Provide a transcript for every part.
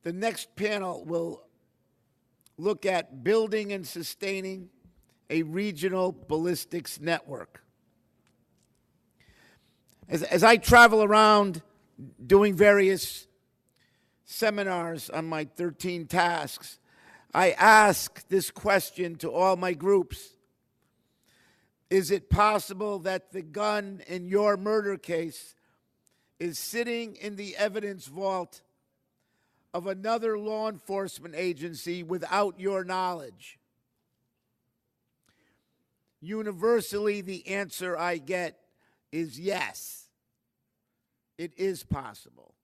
The next panel will look at building and sustaining a regional ballistics network. As I travel around doing various seminars on my 13 tasks, I ask this question to all my groups. Is it possible that the gun in your murder case is sitting in the evidence vault of another law enforcement agency without your knowledge? Universally, the answer I get is yes. It is possible.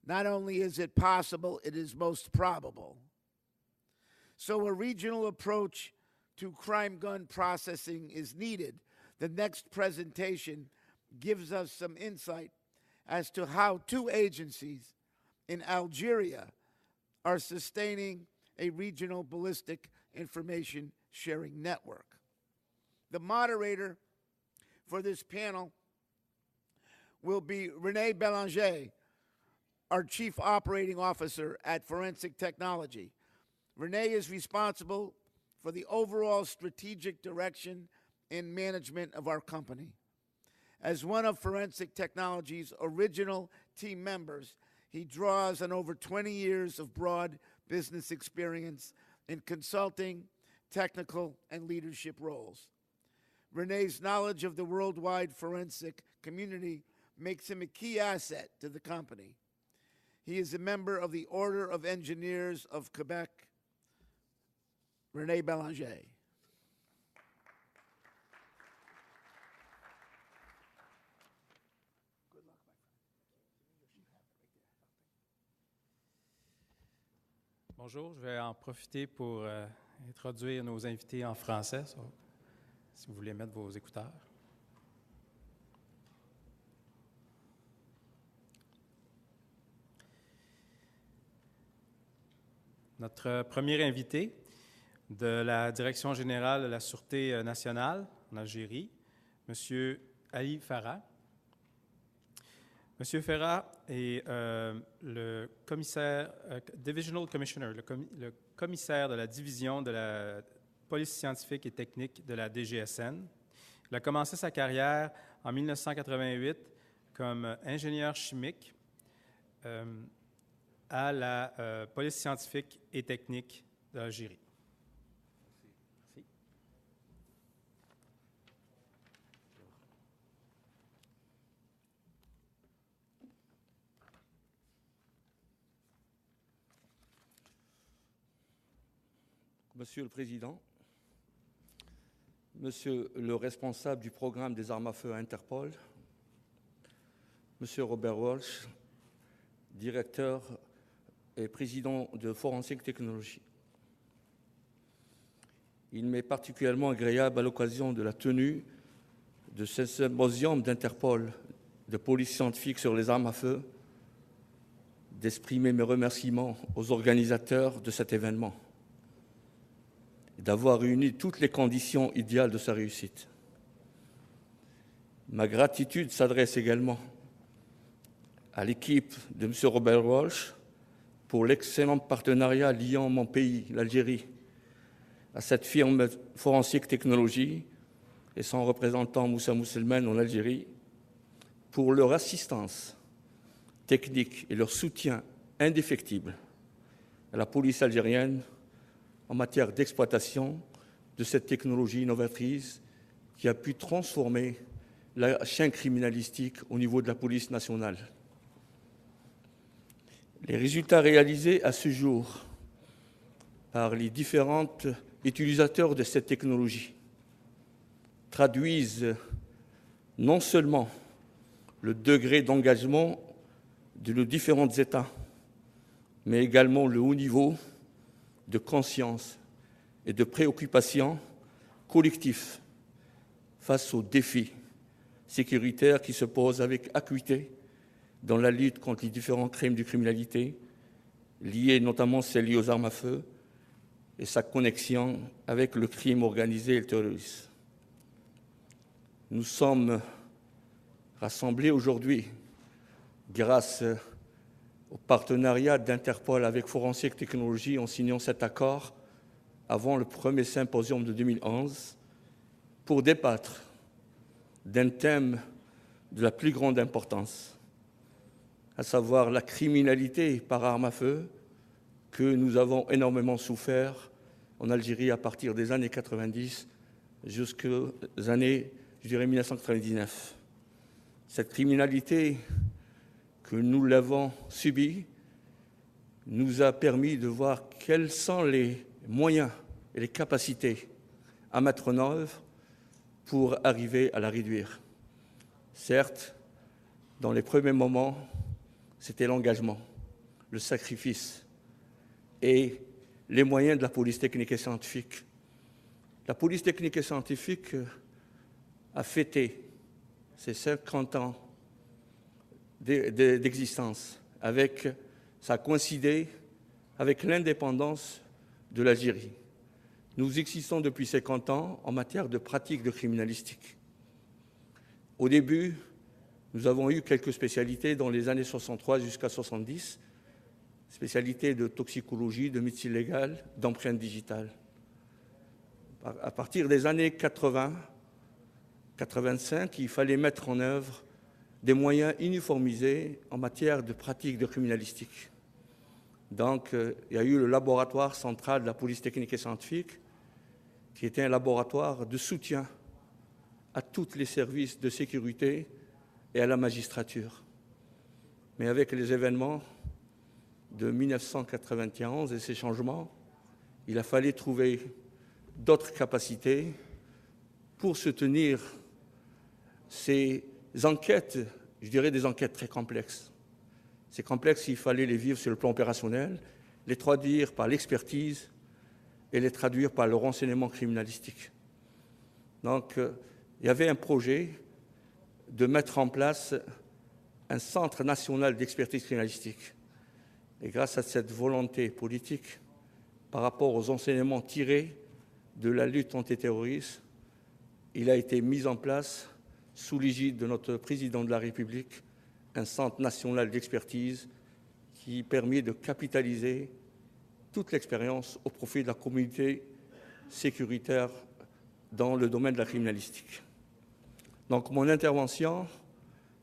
Not only is it possible, it is most probable. So a regional approach to crime gun processing is needed. The next presentation gives us some insight as to how two agencies in Algeria are sustaining a regional ballistic information sharing network. The moderator for this panel will be René Bélanger, our Chief Operating Officer at Forensic Technology. René is responsible for the overall strategic direction and management of our company. As one of Forensic Technology's original team members, he draws on over 20 years of broad business experience in consulting, technical, and leadership roles. René's knowledge of the worldwide forensic community makes him a key asset to the company. He is a member of the Order of Engineers of Quebec. René Bélanger. Bonjour, je vais en profiter pour introduire nos invités en français, si vous voulez mettre vos écouteurs. Notre premier invité de la Direction générale de la Sûreté nationale en Algérie, M. Ali Farah. M. Farah est le commissaire, Divisional Commissioner, le commissaire de la division de la police scientifique et technique de la DGSN. Il a commencé sa carrière en 1988 comme ingénieur chimique à la police scientifique et technique d'Algérie. Merci. Monsieur le Président, Monsieur le responsable du programme des armes à feu à Interpol, Monsieur Robert Walsh, directeur et président de Forensic Technology. Il m'est particulièrement agréable à l'occasion de la tenue de ce symposium d'Interpol de police scientifique sur les armes à feu d'exprimer mes remerciements aux organisateurs de cet événement et d'avoir réuni toutes les conditions idéales de sa réussite. Ma gratitude s'adresse également à l'équipe de M. Robert Walsh pour l'excellent partenariat liant mon pays, l'Algérie, à cette firme Forensic Technology et son représentant Moussa Mousselman en Algérie pour leur assistance technique et leur soutien indéfectible à la police algérienne en matière d'exploitation de cette technologie innovatrice qui a pu transformer la chaîne criminalistique au niveau de la police nationale. Les résultats réalisés à ce jour par les différents utilisateurs de cette technologie traduisent non seulement le degré d'engagement de nos différents États, mais également le haut niveau de conscience et de préoccupation collectifs face aux défis sécuritaires qui se posent avec acuité dans la lutte contre les différents crimes de criminalité, liés notamment celles liées aux armes à feu et sa connexion avec le crime organisé et le terrorisme. Nous sommes rassemblés aujourd'hui grâce au partenariat d'Interpol avec Forensic Technology en signant cet accord avant le premier symposium de 2011 pour débattre d'un thème de la plus grande importance, à savoir la criminalité par arme à feu que nous avons énormément souffert en Algérie à partir des années 90 jusqu'aux années, je dirais, 1999. Cette criminalité que nous l'avons subie nous a permis de voir quels sont les moyens et les capacités à mettre en œuvre pour arriver à la réduire. Certes, dans les premiers moments, c'était l'engagement, le sacrifice et les moyens de la police technique et scientifique. La police technique et scientifique a fêté ses 50 ans d'existence. Ça a coïncidé avec l'indépendance de l'Algérie. Nous existons depuis 50 ans en matière de pratique de criminalistique. Au début, nous avons eu quelques spécialités dans les années 63 jusqu'à 70, spécialités de toxicologie, de médecine légale, d'empreinte digitale. À partir des années 80, 85, il fallait mettre en œuvre des moyens uniformisés en matière de pratique de criminalistique. Donc, il y a eu le laboratoire central de la police technique et scientifique, qui était un laboratoire de soutien à tous les services de sécurité et à la magistrature. Mais avec les événements de 1991 et ces changements, il a fallu trouver d'autres capacités pour soutenir ces enquêtes, je dirais des enquêtes très complexes. Ces complexes, il fallait les vivre sur le plan opérationnel, les traduire par l'expertise et les traduire par le renseignement criminalistique. Donc, il y avait un projet de mettre en place un centre national d'expertise criminalistique. Et grâce à cette volonté politique, par rapport aux enseignements tirés de la lutte antiterroriste, il a été mis en place, sous l'égide de notre président de la République, un centre national d'expertise qui permet de capitaliser toute l'expérience au profit de la communauté sécuritaire dans le domaine de la criminalistique. Donc mon intervention,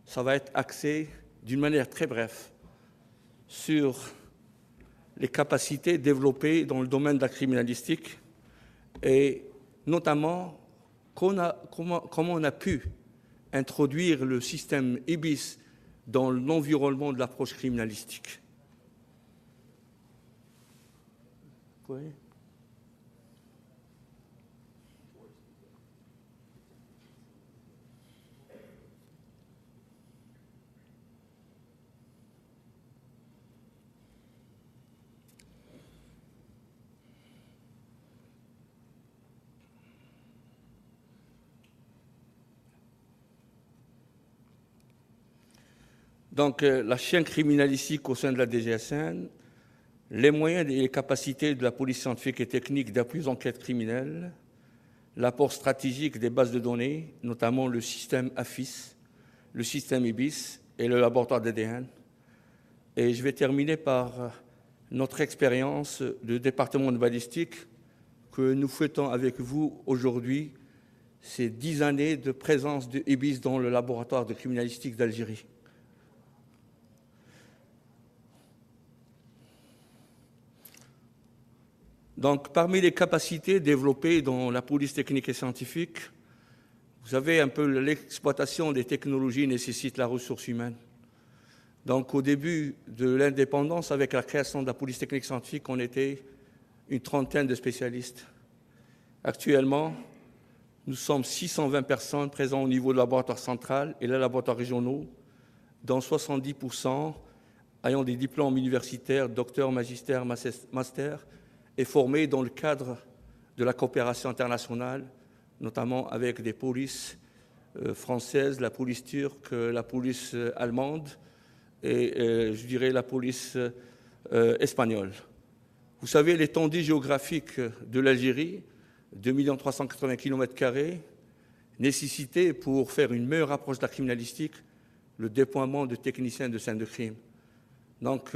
ça va être axé d'une manière très brève sur les capacités développées dans le domaine de la criminalistique et notamment comment on a pu introduire le système IBIS dans l'environnement de l'approche criminalistique. Oui. Donc, la chaîne criminalistique au sein de la DGSN, les moyens et les capacités de la police scientifique et technique d'appui aux enquêtes criminelles, l'apport stratégique des bases de données, notamment le système AFIS, le système IBIS et le laboratoire d'ADN. Et je vais terminer par notre expérience de département de balistique que nous fêtons avec vous aujourd'hui, ces 10 années de présence de IBIS dans le laboratoire de criminalistique d'Algérie. Donc, parmi les capacités développées dans la police technique et scientifique, vous savez un peu l'exploitation des technologies nécessite la ressource humaine. Donc, au début de l'indépendance, avec la création de la police technique et scientifique, on était une trentaine de spécialistes. Actuellement, nous sommes 620 personnes présentes au niveau du laboratoire central et les laboratoires régionaux, dont 70% ayant des diplômes universitaires, docteur, magistère, master, et formés dans le cadre de la coopération internationale, notamment avec des polices françaises, la police turque, la police allemande et, je dirais, la police espagnole. Vous savez, l'étendue géographique de l'Algérie, 2 380 km², nécessitait pour faire une meilleure approche de la criminalistique le déploiement de techniciens de scènes de crime. Donc,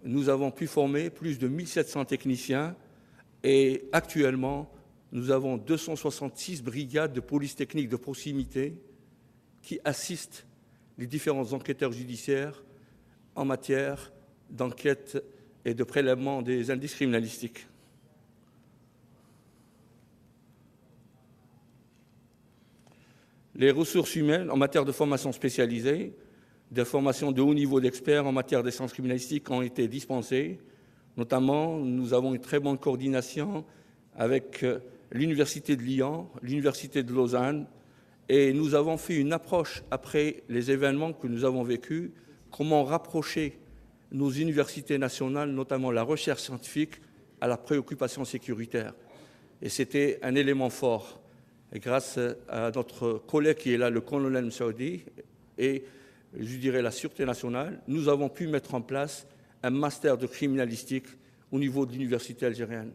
nous avons pu former plus de 1700 techniciens et actuellement, nous avons 266 brigades de police technique de proximité qui assistent les différents enquêteurs judiciaires en matière d'enquête et de prélèvement des indices criminalistiques. Les ressources humaines en matière de formation spécialisée, des formations de haut niveau d'experts en matière des sciences criminalistiques ont été dispensées. Notamment, nous avons une très bonne coordination avec l'Université de Lyon, l'Université de Lausanne, et nous avons fait une approche après les événements que nous avons vécus, comment rapprocher nos universités nationales, notamment la recherche scientifique, à la préoccupation sécuritaire. Et c'était un élément fort. Et grâce à notre collègue qui est là, le colonel Msaoudi, et je dirais la Sûreté nationale, nous avons pu mettre en place un master de criminalistique au niveau de l'université algérienne.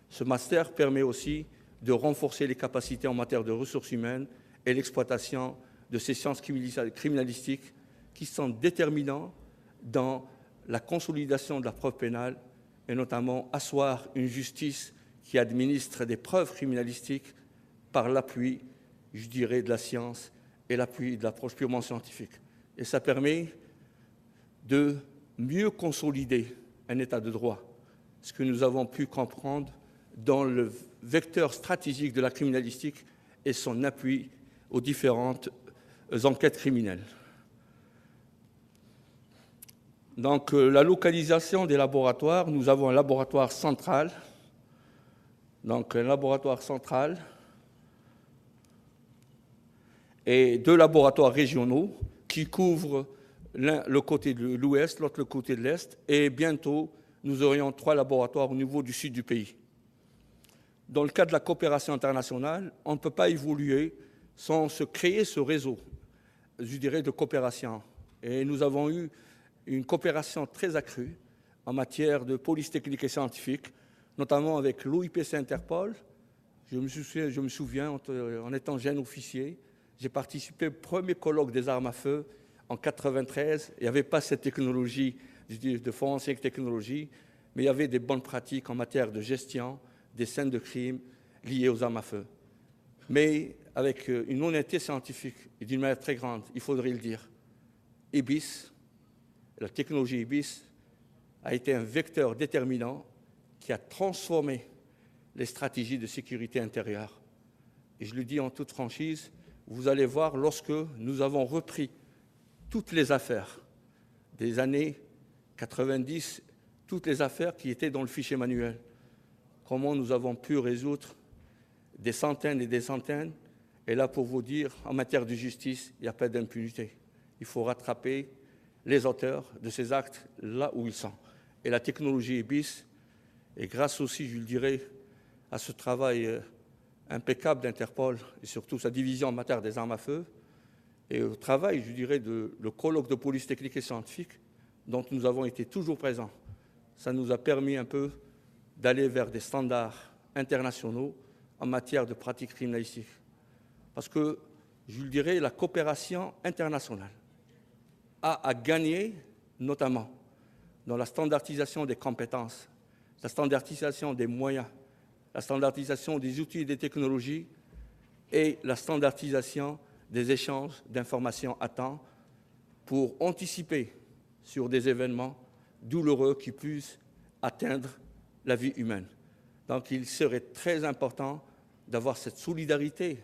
Ce master permet aussi de renforcer les capacités en matière de ressources humaines et l'exploitation de ces sciences criminalistiques qui sont déterminants dans la consolidation de la preuve pénale et notamment asseoir une justice qui administre des preuves criminalistiques par l'appui, je dirais, de la science et l'appui de l'approche purement scientifique. Et ça permet de mieux consolider un état de droit, ce que nous avons pu comprendre dans le vecteur stratégique de la criminalistique et son appui aux différentes enquêtes criminelles. Donc, la localisation des laboratoires, nous avons un laboratoire central, et 2 laboratoires régionaux qui couvrent l'un le côté de l'ouest, l'autre le côté de l'est, et bientôt nous aurions 3 laboratoires au niveau du sud du pays. Dans le cadre de la coopération internationale, on ne peut pas évoluer sans se créer ce réseau, je dirais, de coopération. Et nous avons eu une coopération très accrue en matière de police technique et scientifique, notamment avec l'OIPC Interpol. Je me souviens, en étant jeune officier, j'ai participé au premier colloque des armes à feu en 1993. Il n'y avait pas cette technologie de forensique technologie, mais il y avait des bonnes pratiques en matière de gestion des scènes de crime liées aux armes à feu. Mais avec une honnêteté scientifique et d'une manière très grande, il faudrait le dire. IBIS, la technologie IBIS, a été un vecteur déterminant qui a transformé les stratégies de sécurité intérieure. Et je le dis en toute franchise, vous allez voir, lorsque nous avons repris toutes les affaires des années 90, toutes les affaires qui étaient dans le fichier manuel, comment nous avons pu résoudre des centaines et des centaines. Et là, pour vous dire, en matière de justice, il n'y a pas d'impunité. Il faut rattraper les auteurs de ces actes là où ils sont. Et la technologie IBIS, et grâce aussi, je le dirais, à ce travail impeccable d'Interpol et surtout sa division en matière des armes à feu, et au travail, je dirais, le colloque de police technique et scientifique dont nous avons été toujours présents. Ça nous a permis un peu d'aller vers des standards internationaux en matière de pratiques criminalistiques. Parce que, je le dirais, la coopération internationale a gagné, notamment dans la standardisation des compétences, la standardisation des moyens, la standardisation des outils et des technologies et la standardisation des échanges d'informations à temps pour anticiper sur des événements douloureux qui puissent atteindre la vie humaine. Donc il serait très important d'avoir cette solidarité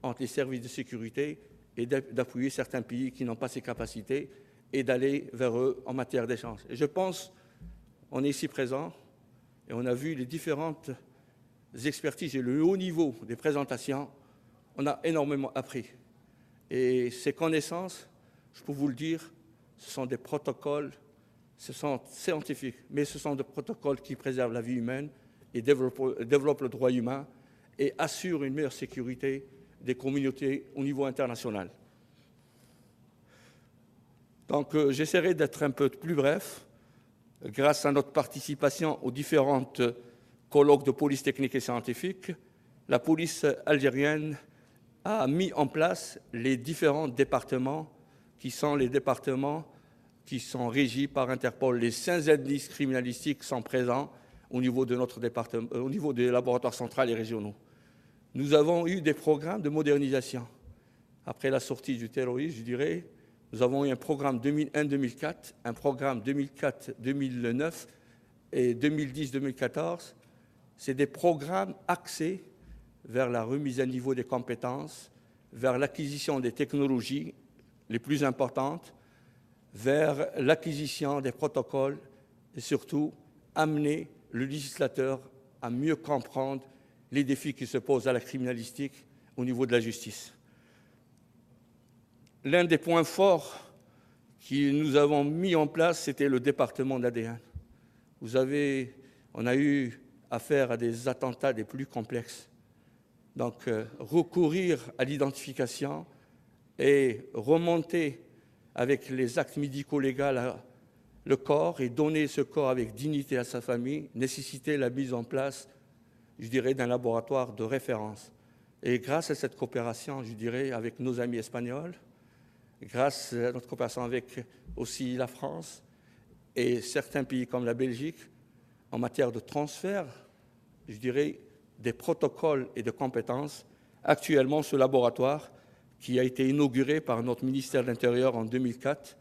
entre les services de sécurité et d'appuyer certains pays qui n'ont pas ces capacités et d'aller vers eux en matière d'échange. Et je pense, on est ici présent et on a vu les différentes expertises et le haut niveau des présentations, on a énormément appris. Et ces connaissances, je peux vous le dire, ce sont des protocoles, ce sont scientifiques, mais ce sont des protocoles qui préservent la vie humaine et développent le droit humain et assurent une meilleure sécurité des communautés au niveau international. Donc, j'essaierai d'être un peu plus bref. Grâce à notre participation aux différentes colloques de police technique et scientifique, la police algérienne a mis en place les différents départements qui sont les départements qui sont régis par Interpol. Les 5 indices criminalistiques sont présents au niveau de notre département, au niveau des laboratoires centrales et régionaux. Nous avons eu des programmes de modernisation. Après la sortie du terrorisme, je dirais, nous avons eu un programme 2001-2004, un programme 2004-2009 et 2010-2014. C'est des programmes axés vers la remise à niveau des compétences, vers l'acquisition des technologies les plus importantes, vers l'acquisition des protocoles et surtout amener le législateur à mieux comprendre les défis qui se posent à la criminalistique au niveau de la justice. L'un des points forts que nous avons mis en place, c'était le département d'ADN. On a eu affaire à des attentats des plus complexes. Donc, recourir à l'identification et remonter avec les actes médico-légaux le corps et donner ce corps avec dignité à sa famille nécessitait la mise en place, je dirais, d'un laboratoire de référence. Et grâce à cette coopération, je dirais, avec nos amis espagnols, grâce à notre coopération avec aussi la France et certains pays comme la Belgique, en matière de transfert, je dirais, des protocoles et de compétences, actuellement ce laboratoire, qui a été inauguré par notre ministère de l'Intérieur en 2004,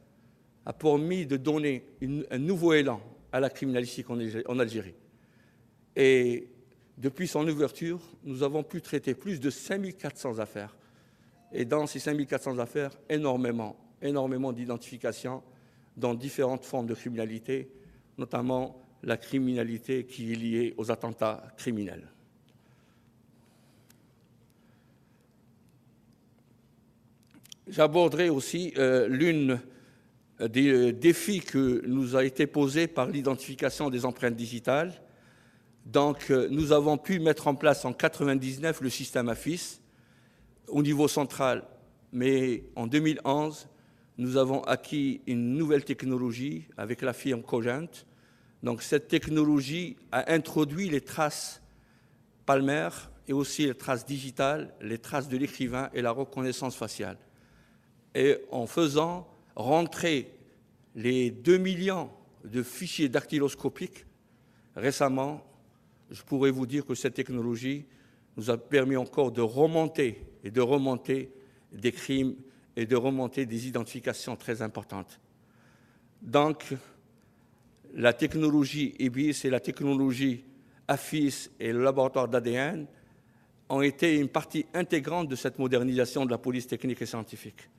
a permis de donner un nouveau élan à la criminalistique en Algérie. Et depuis son ouverture, nous avons pu traiter plus de 5400 affaires. Et dans ces 5400 affaires, énormément d'identifications dans différentes formes de criminalité, notamment la criminalité qui est liée aux attentats criminels. J'aborderai aussi l'une des défis que nous a été posé par l'identification des empreintes digitales. Donc, nous avons pu mettre en place en 1999 le système AFIS au niveau central, mais en 2011, nous avons acquis une nouvelle technologie avec la firme Cogent. Donc, cette technologie a introduit les traces palmaires et aussi les traces digitales, les traces de l'écrivain et la reconnaissance faciale. Et en faisant rentrer les 2 millions de fichiers dactyloscopiques récemment, je pourrais vous dire que cette technologie nous a permis encore de remonter des crimes et de remonter des identifications très importantes. Donc, la technologie EBIS et la technologie AFIS et le laboratoire d'ADN ont été une partie intégrante de cette modernisation de la police technique et scientifique.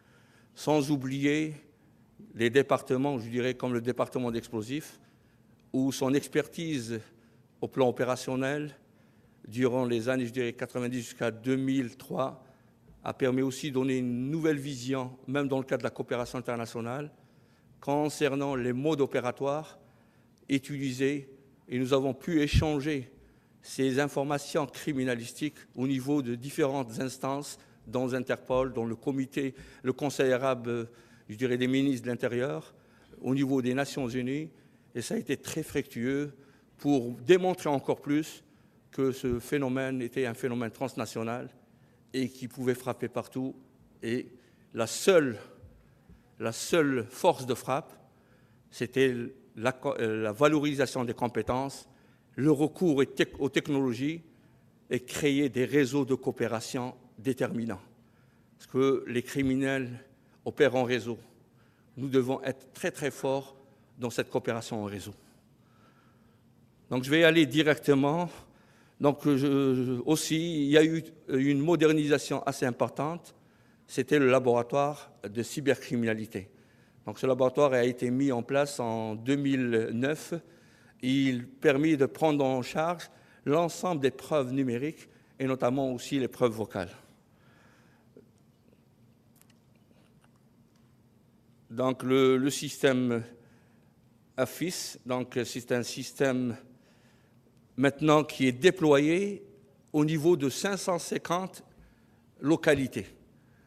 Sans oublier les départements, je dirais comme le département d'explosifs, où son expertise au plan opérationnel, durant les années, je dirais 90 jusqu'à 2003, a permis aussi de donner une nouvelle vision, même dans le cadre de la coopération internationale, concernant les modes opératoires utilisés, et nous avons pu échanger ces informations criminalistiques au niveau de différentes instances dans Interpol, dans le comité, le Conseil arabe, je dirais, des ministres de l'Intérieur, au niveau des Nations Unies, et ça a été très fructueux pour démontrer encore plus que ce phénomène était un phénomène transnational et qui pouvait frapper partout. Et la seule force de frappe, c'était la valorisation des compétences, le recours aux technologies et créer des réseaux de coopération déterminants. Parce que les criminels opèrent en réseau. Nous devons être très très forts dans cette coopération en réseau. Donc je vais aller directement. Donc aussi, il y a eu une modernisation assez importante. C'était le laboratoire de cybercriminalité. Donc ce laboratoire a été mis en place en 2009. Il permet de prendre en charge l'ensemble des preuves numériques et notamment aussi les preuves vocales. Donc le système AFIS, donc c'est un système maintenant qui est déployé au niveau de 550 localités.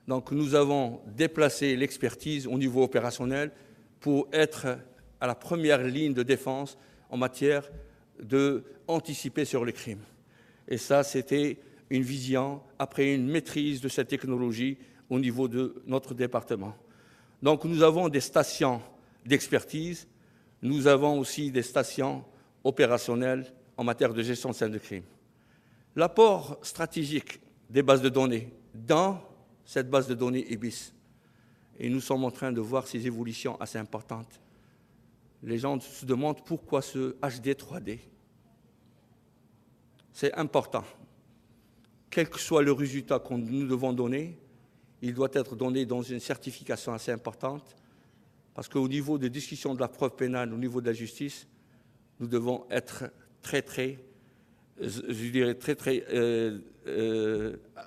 Donc nous avons déplacé l'expertise au niveau opérationnel pour être à la première ligne de défense en matière d'anticiper sur les crimes. Et ça, c'était une vision après une maîtrise de cette technologie au niveau de notre département. Donc nous avons des stations d'expertise. Nous avons aussi des stations opérationnelles en matière de gestion de scènes de crime. L'apport stratégique des bases de données dans cette base de données IBIS, et nous sommes en train de voir ces évolutions assez importantes. Les gens se demandent pourquoi ce HD 3D. C'est important. Quel que soit le résultat que nous devons donner, il doit être donné dans une certification assez importante, parce qu'au niveau des discussions de la preuve pénale, au niveau de la justice, nous devons être très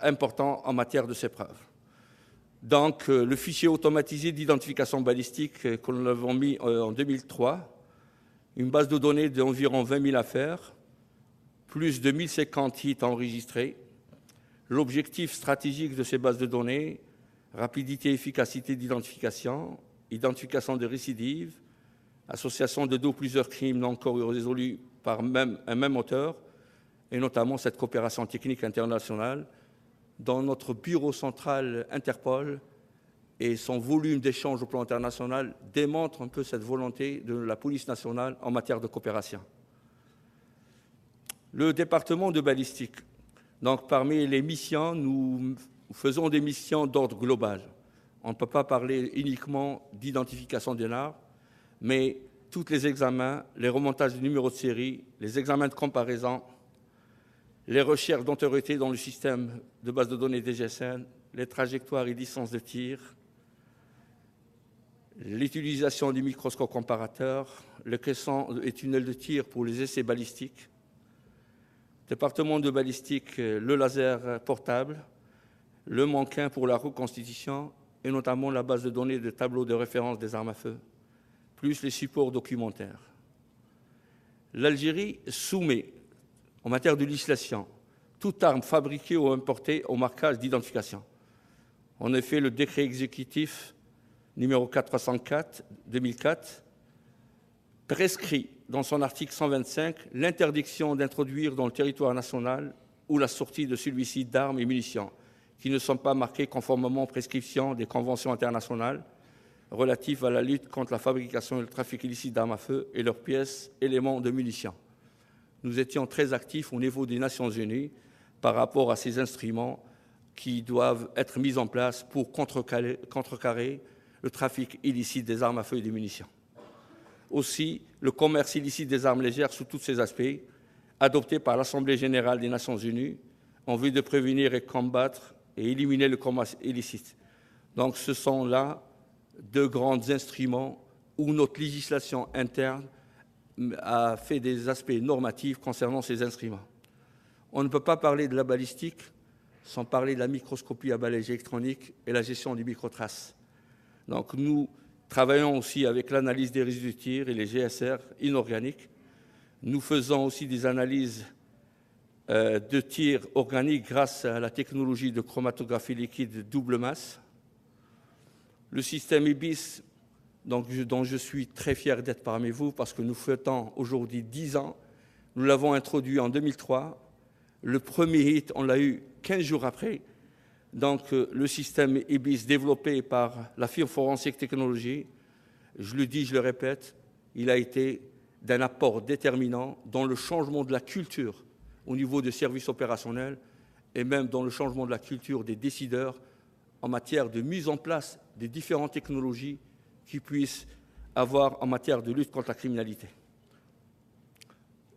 importants en matière de ces preuves. Donc, le fichier automatisé d'identification balistique que nous avons mis en 2003, une base de données d'environ 20 000 affaires, plus de 1050 hits enregistrés. L'objectif stratégique de ces bases de données, rapidité et efficacité d'identification, identification de récidives, association de deux ou plusieurs crimes non encore résolus par un même auteur, et notamment cette coopération technique internationale, dans notre bureau central Interpol et son volume d'échanges au plan international démontre un peu cette volonté de la police nationale en matière de coopération. Le département de balistique. Donc, parmi les missions, nous faisons des missions d'ordre global. On ne peut pas parler uniquement d'identification d'une arme, mais tous les examens, les remontages de numéros de série, les examens de comparaison, les recherches d'autorité dans le système de base de données DGSN, les trajectoires et distances de tir, l'utilisation du microscope comparateur, le caisson et tunnel de tir pour les essais balistiques, département de balistique, le laser portable, le mannequin pour la reconstitution et notamment la base de données de tableaux de référence des armes à feu, plus les supports documentaires. L'Algérie soumet, en matière de législation, toute arme fabriquée ou importée au marquage d'identification. En effet, le décret exécutif numéro 404-2004 prescrit dans son article 125 l'interdiction d'introduire dans le territoire national ou la sortie de celui-ci d'armes et munitions qui ne sont pas marquées conformément aux prescriptions des conventions internationales relatives à la lutte contre la fabrication et le trafic illicite d'armes à feu et leurs pièces, éléments de munitions. Nous étions très actifs au niveau des Nations Unies par rapport à ces instruments qui doivent être mis en place pour contrecarrer le trafic illicite des armes à feu et des munitions. Aussi, le commerce illicite des armes légères sous tous ses aspects, adopté par l'Assemblée générale des Nations unies en vue de prévenir et combattre et éliminer le commerce illicite. Donc ce sont là deux grands instruments où notre législation interne a fait des aspects normatifs concernant ces instruments. On ne peut pas parler de la balistique sans parler de la microscopie à balai électronique et la gestion des microtraces. Donc nous travaillons aussi avec l'analyse des résidus de tir et les GSR inorganiques. Nous faisons aussi des analyses de tir organique grâce à la technologie de chromatographie liquide double masse. Le système IBIS, dont je suis très fier d'être parmi vous parce que nous fêtons aujourd'hui 10 ans. Nous l'avons introduit en 2003. Le premier hit, on l'a eu 15 jours après. Donc, le système IBIS développé par la firme Forensic Technology, je le dis, je le répète, il a été d'un apport déterminant dans le changement de la culture au niveau des services opérationnels et même dans le changement de la culture des décideurs en matière de mise en place des différentes technologies qui puissent avoir en matière de lutte contre la criminalité.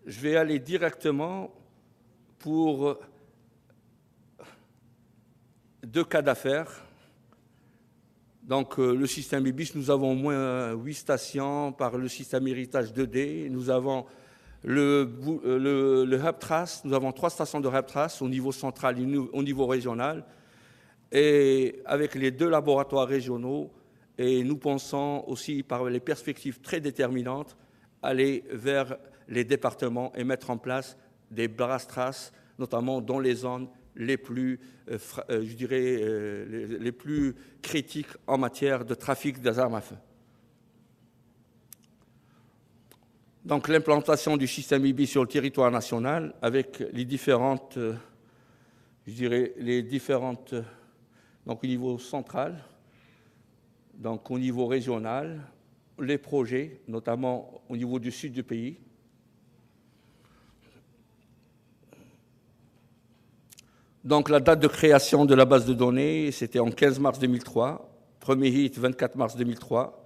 Je vais aller directement pour deux cas d'affaires. Donc, le système IBIS, nous avons au moins 8 stations par le système héritage 2D. Nous avons le Hub Trace, nous avons 3 stations de Hub Trace au niveau central et au niveau régional, et avec les 2 laboratoires régionaux. Et nous pensons aussi, par les perspectives très déterminantes, aller vers les départements et mettre en place des brass traces, notamment dans les zones les plus, les plus critiques en matière de trafic des armes à feu. Donc l'implantation du système IBIS sur le territoire national avec les différentes, donc au niveau central, donc au niveau régional, les projets, notamment au niveau du sud du pays. Donc la date de création de la base de données, c'était en 15 mars 2003. Premier hit, 24 mars 2003.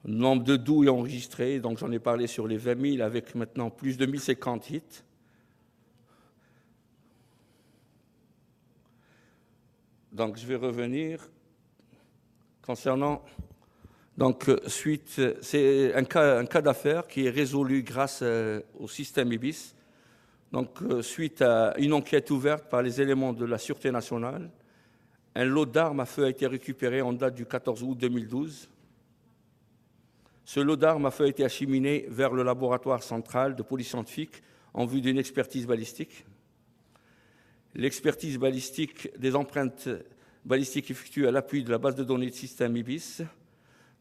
Nombre de douilles enregistrées, donc j'en ai parlé sur les 20 000, avec maintenant plus de 1050 hits. Donc je vais revenir concernant... Donc, c'est un cas d'affaires qui est résolu grâce au système IBIS. Donc, suite à une enquête ouverte par les éléments de la Sûreté nationale, un lot d'armes à feu a été récupéré en date du 14 août 2012. Ce lot d'armes à feu a été acheminé vers le laboratoire central de police scientifique en vue d'une expertise balistique. L'expertise balistique des empreintes balistiques effectuées à l'appui de la base de données de système IBIS.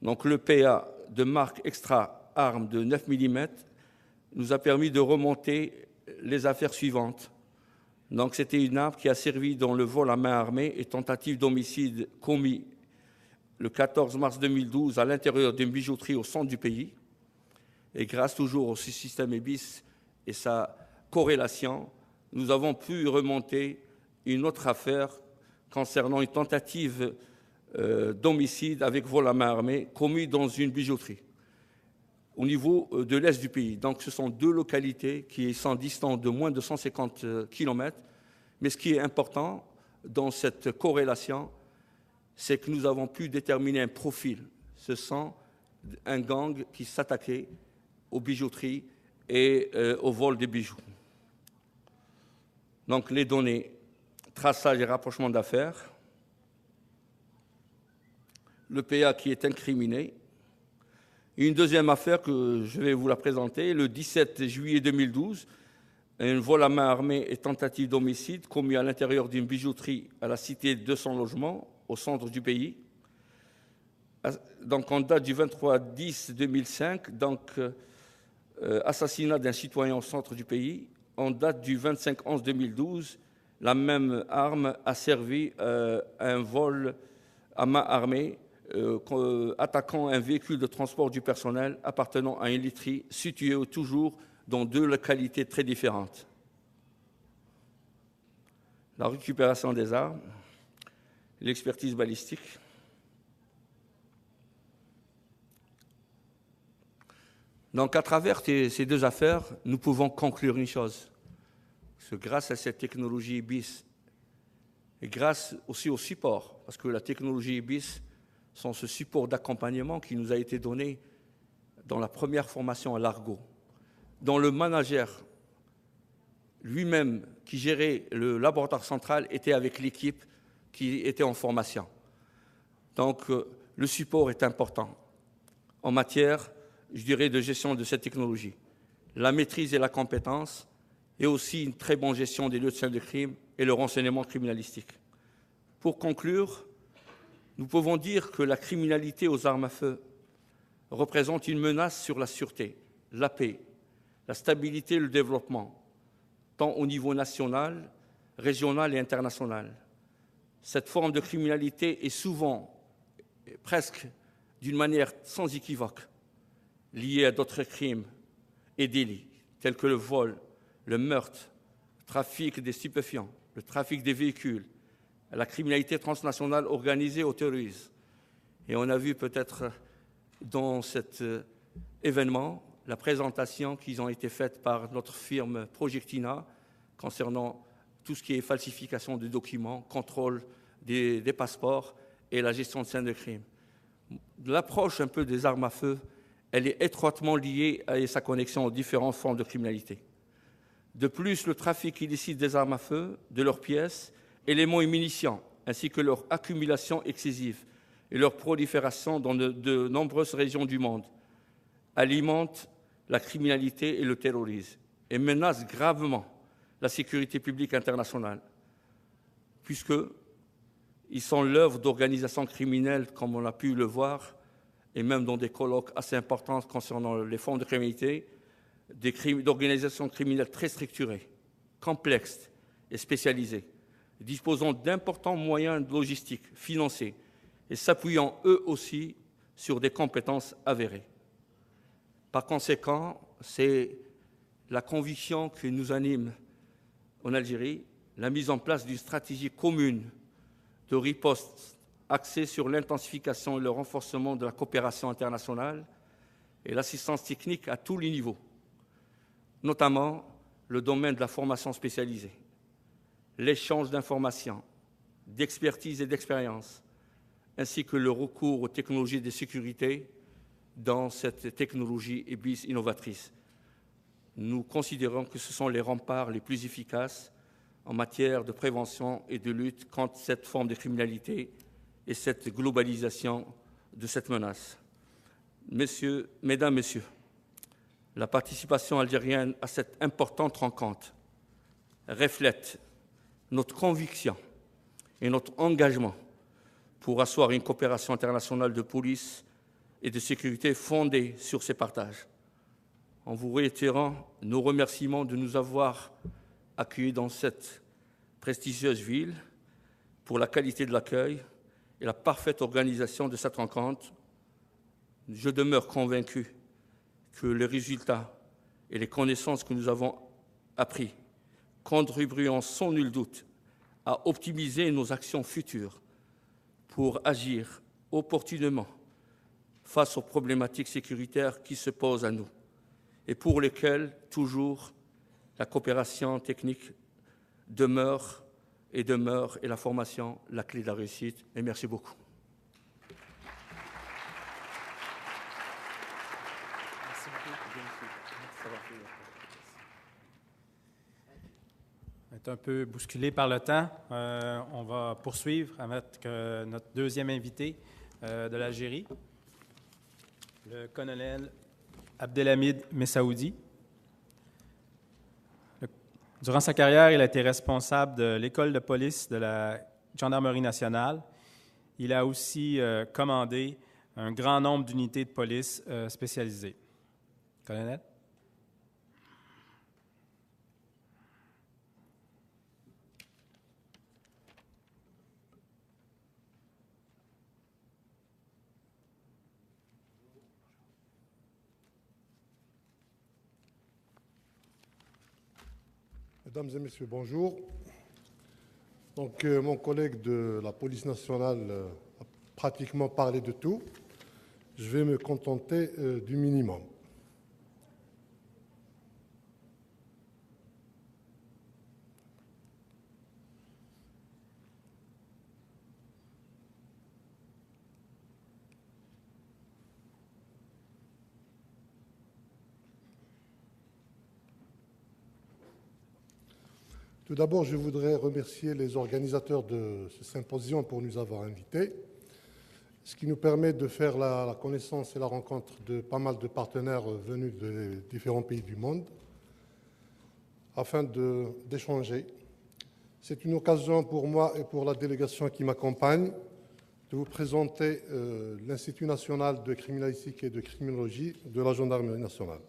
Donc le PA de marque Extra Arme de 9 mm nous a permis de remonter les affaires suivantes. Donc c'était une arme qui a servi dans le vol à main armée et tentative d'homicide commis le 14 mars 2012 à l'intérieur d'une bijouterie au centre du pays. Et grâce toujours au système IBIS et sa corrélation, nous avons pu remonter une autre affaire concernant une tentative d'homicide avec vol à main armée commis dans une bijouterie au niveau de l'est du pays. Donc ce sont deux localités qui sont distantes de moins de 150 km. Mais ce qui est important dans cette corrélation, c'est que nous avons pu déterminer un profil. Ce sont un gang qui s'attaquait aux bijouteries et au vol des bijoux. Donc les données, traçage et rapprochement d'affaires, le PA qui est incriminé. Une deuxième affaire que je vais vous la présenter, le 17 juillet 2012, un vol à main armée et tentative d'homicide commis à l'intérieur d'une bijouterie à la cité de 200 logements au centre du pays. Donc en date du 23-10-2005, donc assassinat d'un citoyen au centre du pays. En date du 25-11-2012, la même arme a servi à un vol à main armée attaquant un véhicule de transport du personnel appartenant à une literie située toujours dans deux localités très différentes. La récupération des armes, l'expertise balistique. Donc à travers ces deux affaires, nous pouvons conclure une chose. Que grâce à cette technologie IBIS et grâce aussi au support, parce que la technologie IBIS sont ce support d'accompagnement qui nous a été donné dans la première formation à l'Argo, dont le manager lui-même qui gérait le laboratoire central était avec l'équipe qui était en formation. Donc le support est important en matière, je dirais, de gestion de cette technologie. La maîtrise et la compétence et aussi une très bonne gestion des lieux de scène de crime et le renseignement criminalistique. Pour conclure, nous pouvons dire que la criminalité aux armes à feu représente une menace sur la sûreté, la paix, la stabilité et le développement, tant au niveau national, régional et international. Cette forme de criminalité est souvent, presque d'une manière sans équivoque, liée à d'autres crimes et délits, tels que le vol, le meurtre, le trafic des stupéfiants, le trafic des véhicules, la criminalité transnationale organisée au terrorisme. Et on a vu peut-être dans cet événement la présentation qui ont été faites par notre firme Projectina concernant tout ce qui est falsification de documents, contrôle des passeports et la gestion de scènes de crime. L'approche un peu des armes à feu, elle est étroitement liée à sa connexion aux différentes formes de criminalité. De plus, le trafic illicite des armes à feu, de leurs pièces, éléments et munitions, ainsi que leur accumulation excessive et leur prolifération dans de nombreuses régions du monde, alimentent la criminalité et le terrorisme et menacent gravement la sécurité publique internationale, puisqu'ils sont l'œuvre d'organisations criminelles, comme on a pu le voir, et même dans des colloques assez importants concernant les formes de criminalité, d'organisations criminelles très structurées, complexes et spécialisées, disposant d'importants moyens logistiques, financiers, et s'appuyant eux aussi sur des compétences avérées. Par conséquent, c'est la conviction qui nous anime en Algérie, la mise en place d'une stratégie commune de riposte axée sur l'intensification et le renforcement de la coopération internationale et l'assistance technique à tous les niveaux, notamment le domaine de la formation spécialisée, l'échange d'informations, d'expertise et d'expérience, ainsi que le recours aux technologies de sécurité dans cette technologie et bis innovatrice. Nous considérons que ce sont les remparts les plus efficaces en matière de prévention et de lutte contre cette forme de criminalité et cette globalisation de cette menace. Mesdames, Messieurs, la participation algérienne à cette importante rencontre reflète notre conviction et notre engagement pour asseoir une coopération internationale de police et de sécurité fondée sur ces partages. En vous réitérant nos remerciements de nous avoir accueillis dans cette prestigieuse ville pour la qualité de l'accueil et la parfaite organisation de cette rencontre, je demeure convaincu que les résultats et les connaissances que nous avons appris contribueront sans nul doute à optimiser nos actions futures pour agir opportunément face aux problématiques sécuritaires qui se posent à nous et pour lesquelles, toujours, la coopération technique demeure et la formation la clé de la réussite. Et merci beaucoup. On est un peu bousculé par le temps. On va poursuivre avec notre deuxième invité de l'Algérie, le colonel Abdelhamid Messaoudi. Durant sa carrière, il a été responsable de l'école de police de la Gendarmerie nationale. Il a aussi commandé un grand nombre d'unités de police spécialisées. Colonel? Mesdames et messieurs, bonjour. Donc, mon collègue de la police nationale a pratiquement parlé de tout. Je vais me contenter du minimum. Tout d'abord, je voudrais remercier les organisateurs de ce symposium pour nous avoir invités, ce qui nous permet de faire la connaissance et la rencontre de pas mal de partenaires venus de différents pays du monde afin d'échanger. C'est une occasion pour moi et pour la délégation qui m'accompagne de vous présenter l'Institut national de criminalistique et de criminologie de la Gendarmerie nationale.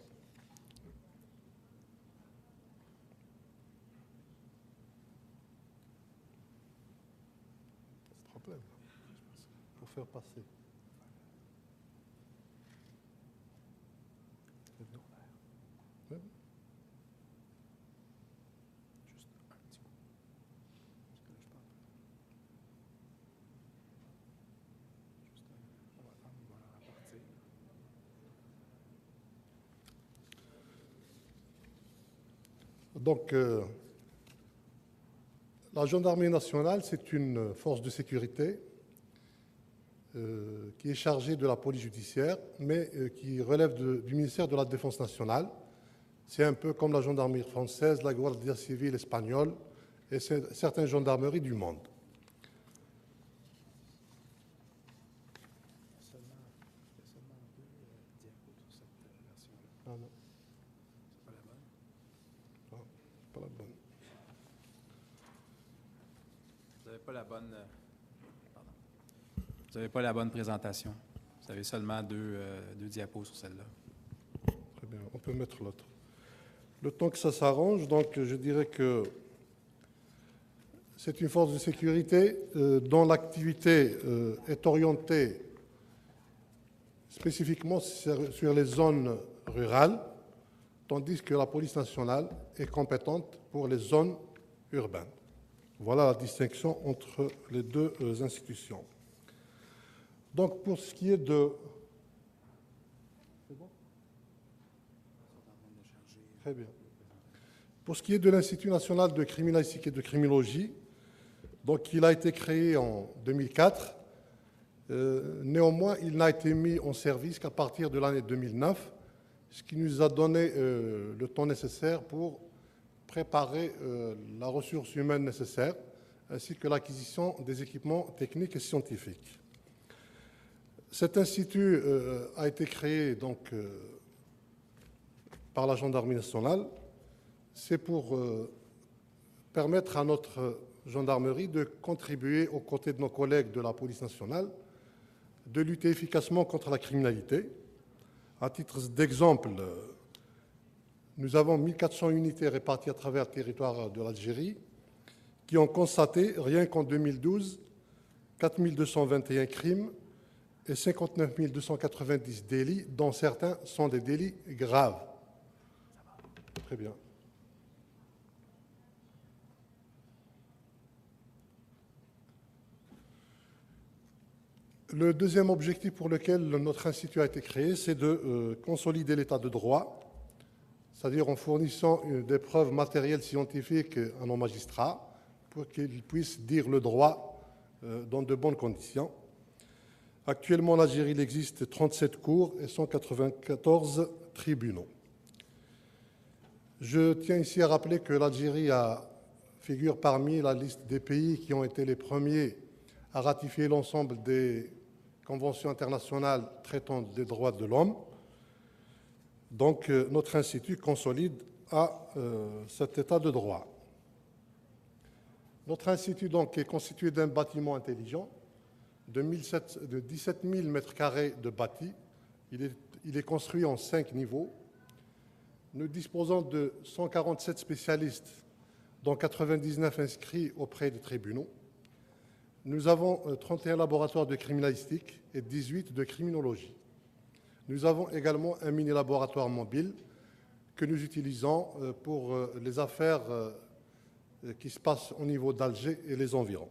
Pour faire passer. Donc, la Gendarmerie nationale, c'est une force de sécurité qui est chargée de la police judiciaire, mais qui relève du ministère de la Défense nationale. C'est un peu comme la gendarmerie française, la Guardia civile espagnole et certaines gendarmeries du monde. Ah non. C'est pas la bonne? Non, c'est pas la bonne. Vous n'avez pas la bonne... Vous n'avez pas la bonne présentation. Vous avez seulement deux diapos sur celle-là. Très bien, on peut mettre l'autre. Le temps que ça s'arrange, donc je dirais que c'est une force de sécurité dont l'activité est orientée spécifiquement sur les zones rurales, tandis que la police nationale est compétente pour les zones urbaines. Voilà la distinction entre les deux institutions. Donc, pour ce qui est de... C'est bon ? Très bien. Pour ce qui est de l'Institut national de criminalistique et de criminologie, donc il a été créé en 2004. Néanmoins, il n'a été mis en service qu'à partir de l'année 2009, ce qui nous a donné le temps nécessaire pour préparer la ressource humaine nécessaire, ainsi que l'acquisition des équipements techniques et scientifiques. Cet institut a été créé donc, par la gendarmerie nationale. C'est pour permettre à notre gendarmerie de contribuer aux côtés de nos collègues de la police nationale, de lutter efficacement contre la criminalité. À titre d'exemple, nous avons 1400 unités réparties à travers le territoire de l'Algérie qui ont constaté, rien qu'en 2012, 4221 crimes et 59 290 délits, dont certains sont des délits graves. Très bien. Le deuxième objectif pour lequel notre institut a été créé, c'est de consolider l'état de droit, c'est-à-dire en fournissant des preuves matérielles scientifiques à nos magistrats pour qu'ils puissent dire le droit dans de bonnes conditions. Actuellement, en Algérie, il existe 37 cours et 194 tribunaux. Je tiens ici à rappeler que l'Algérie figure parmi la liste des pays qui ont été les premiers à ratifier l'ensemble des conventions internationales traitant des droits de l'homme. Donc, notre institut consolide cet état de droit. Notre institut donc, est constitué d'un bâtiment intelligent de 17 000 mètres carrés de bâti. Il est construit en 5 niveaux. Nous disposons de 147 spécialistes, dont 99 inscrits auprès des tribunaux. Nous avons 31 laboratoires de criminalistique et 18 de criminologie. Nous avons également un mini-laboratoire mobile que nous utilisons pour les affaires qui se passent au niveau d'Alger et les environs,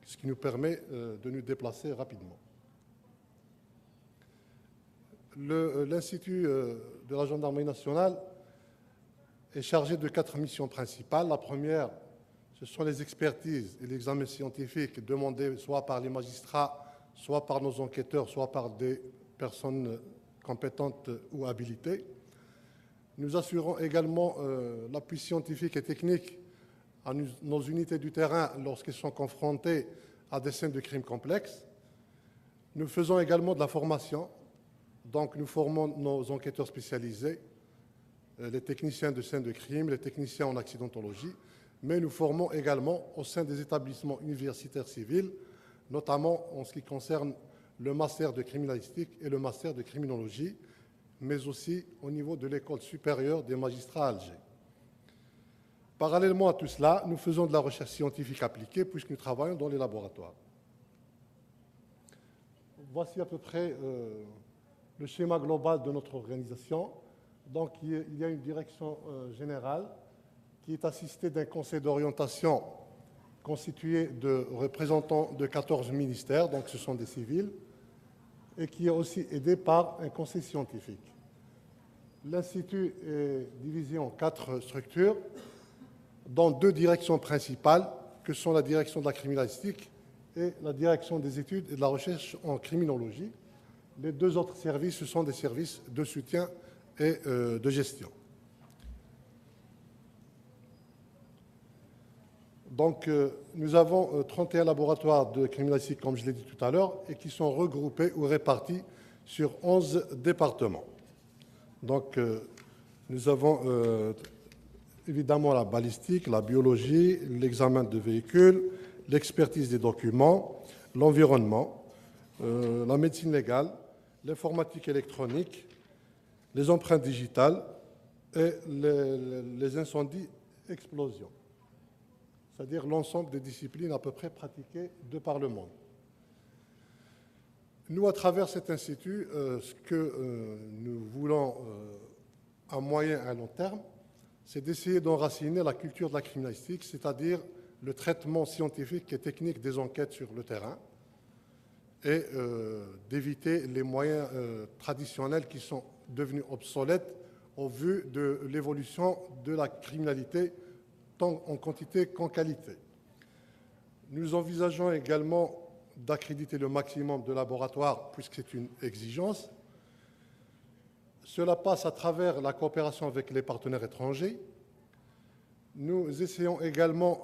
ce qui nous permet de nous déplacer rapidement. L'Institut de la gendarmerie nationale est chargé de 4 missions principales. La première, ce sont les expertises et l'examen scientifique demandés soit par les magistrats, soit par nos enquêteurs, soit par des personnes compétentes ou habilitées. Nous assurons également l'appui scientifique et technique à nos unités du terrain lorsqu'elles sont confrontées à des scènes de crimes complexes. Nous faisons également de la formation. Donc, nous formons nos enquêteurs spécialisés, les techniciens de scènes de crime, les techniciens en accidentologie, mais nous formons également au sein des établissements universitaires civils, notamment en ce qui concerne le master de criminalistique et le master de criminologie, mais aussi au niveau de l'école supérieure des magistrats à Alger. Parallèlement à tout cela, nous faisons de la recherche scientifique appliquée puisque nous travaillons dans les laboratoires. Voici à peu près le schéma global de notre organisation. Donc, il y a une direction générale qui est assistée d'un conseil d'orientation constitué de représentants de 14 ministères, donc ce sont des civils, et qui est aussi aidé par un conseil scientifique. L'Institut est divisé en 4 structures, dont 2 directions principales, que sont la direction de la criminalistique et la direction des études et de la recherche en criminologie. Les 2 autres services, ce sont des services de soutien et de gestion. Donc, nous avons 31 laboratoires de criminalistique, comme je l'ai dit tout à l'heure, et qui sont regroupés ou répartis sur 11 départements. Donc, nous avons évidemment la balistique, la biologie, l'examen de véhicules, l'expertise des documents, l'environnement, la médecine légale, l'informatique électronique, les empreintes digitales et les incendies explosions, c'est-à-dire l'ensemble des disciplines à peu près pratiquées de par le monde. Nous, à travers cet institut, ce que nous voulons à moyen et à long terme, c'est d'essayer d'enraciner la culture de la criminalistique, c'est-à-dire le traitement scientifique et technique des enquêtes sur le terrain, et d'éviter les moyens traditionnels qui sont devenus obsolètes au vu de l'évolution de la criminalité, tant en quantité qu'en qualité. Nous envisageons également d'accréditer le maximum de laboratoires, puisque c'est une exigence. Cela passe à travers la coopération avec les partenaires étrangers. Nous essayons également,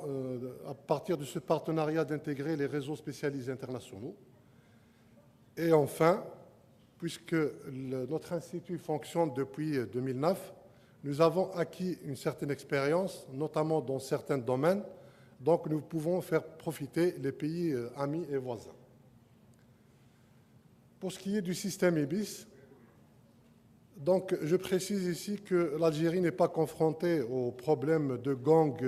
à partir de ce partenariat, d'intégrer les réseaux spécialisés internationaux. Et enfin, puisque notre institut fonctionne depuis 2009, nous avons acquis une certaine expérience, notamment dans certains domaines, donc nous pouvons faire profiter les pays amis et voisins. Pour ce qui est du système IBIS, donc, je précise ici que l'Algérie n'est pas confrontée aux problèmes de gangs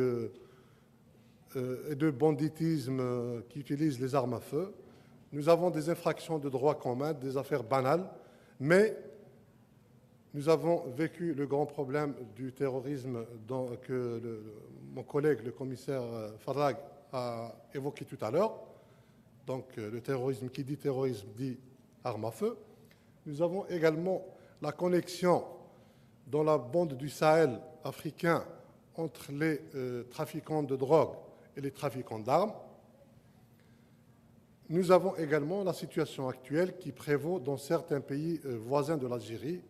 et de banditisme qui utilisent les armes à feu. Nous avons des infractions de droit commun, des affaires banales, mais nous avons vécu le grand problème du terrorisme que mon collègue, le commissaire Farag, a évoqué tout à l'heure. Donc, le terrorisme, qui dit terrorisme, dit armes à feu. Nous avons également la connexion dans la bande du Sahel africain entre les trafiquants de drogue et les trafiquants d'armes. Nous avons également la situation actuelle qui prévaut dans certains pays voisins de l'Algérie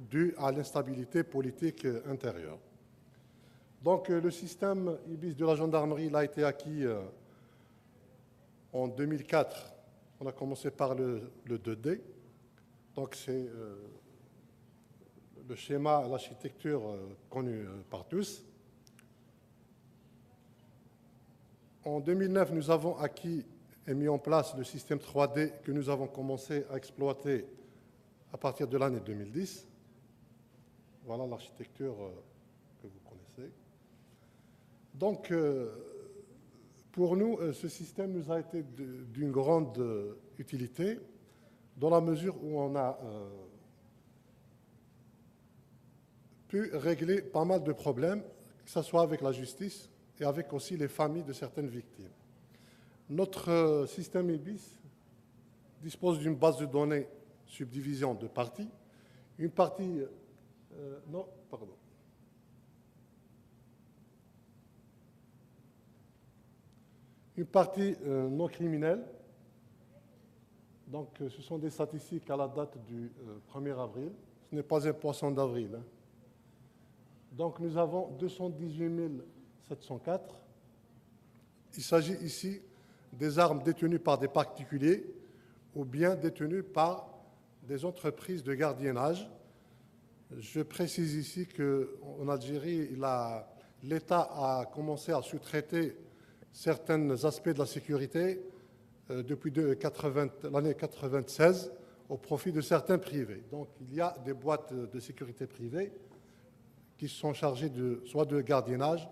due à l'instabilité politique intérieure. Donc le système IBIS de la gendarmerie il a été acquis en 2004. On a commencé par le 2D. Donc c'est le schéma, l'architecture connue par tous. En 2009, nous avons acquis et mis en place le système 3D que nous avons commencé à exploiter à partir de l'année 2010. Voilà l'architecture que vous connaissez. Donc, pour nous, ce système nous a été d'une grande utilité, dans la mesure où on a pu régler pas mal de problèmes, que ce soit avec la justice et avec aussi les familles de certaines victimes. Notre système IBIS dispose d'une base de données subdivisée en deux parties. Une partie... Une partie non criminelle. Donc, ce sont des statistiques à la date du 1er avril. Ce n'est pas un poisson d'avril. Hein. Donc, nous avons 218 704. Il s'agit ici des armes détenues par des particuliers ou bien détenues par des entreprises de gardiennage. Je précise ici qu'en Algérie, l'État a commencé à sous-traiter certains aspects de la sécurité depuis l'année 1996 au profit de certains privés. Donc, il y a des boîtes de sécurité privées qui sont chargées soit de gardiennage,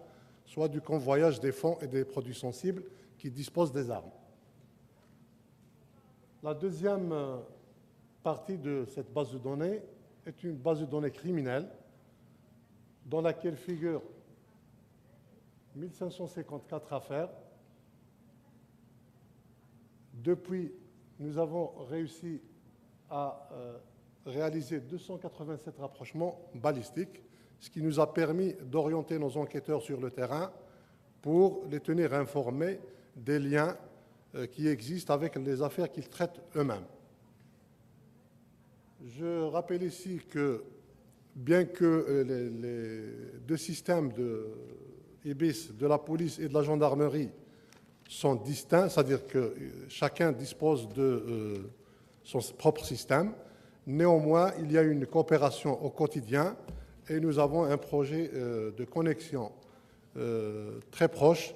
soit du convoyage des fonds et des produits sensibles qui disposent des armes. La deuxième partie de cette base de données est une base de données criminelle dans laquelle figurent 1554 affaires. Depuis, nous avons réussi à réaliser 287 rapprochements balistiques, ce qui nous a permis d'orienter nos enquêteurs sur le terrain pour les tenir informés des liens qui existent avec les affaires qu'ils traitent eux-mêmes. Je rappelle ici que, bien que les deux systèmes de IBIS, de la police et de la gendarmerie, sont distincts, c'est-à-dire que chacun dispose de son propre système, néanmoins, il y a une coopération au quotidien et nous avons un projet de connexion très proche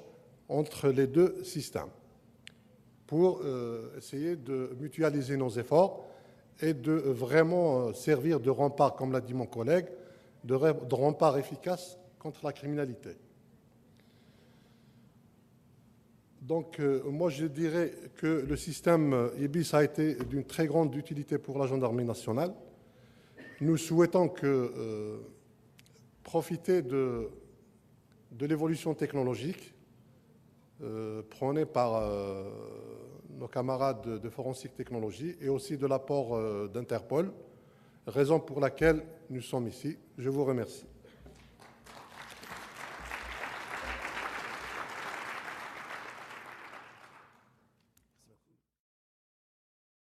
entre les deux systèmes pour essayer de mutualiser nos efforts et de vraiment servir de rempart, comme l'a dit mon collègue, de rempart efficace contre la criminalité. Donc, moi, je dirais que le système IBIS a été d'une très grande utilité pour la gendarmerie nationale. Nous souhaitons profiter de l'évolution technologique prônée par nos camarades de Forensic Technology et aussi de l'apport d'Interpol, raison pour laquelle nous sommes ici. Je vous remercie.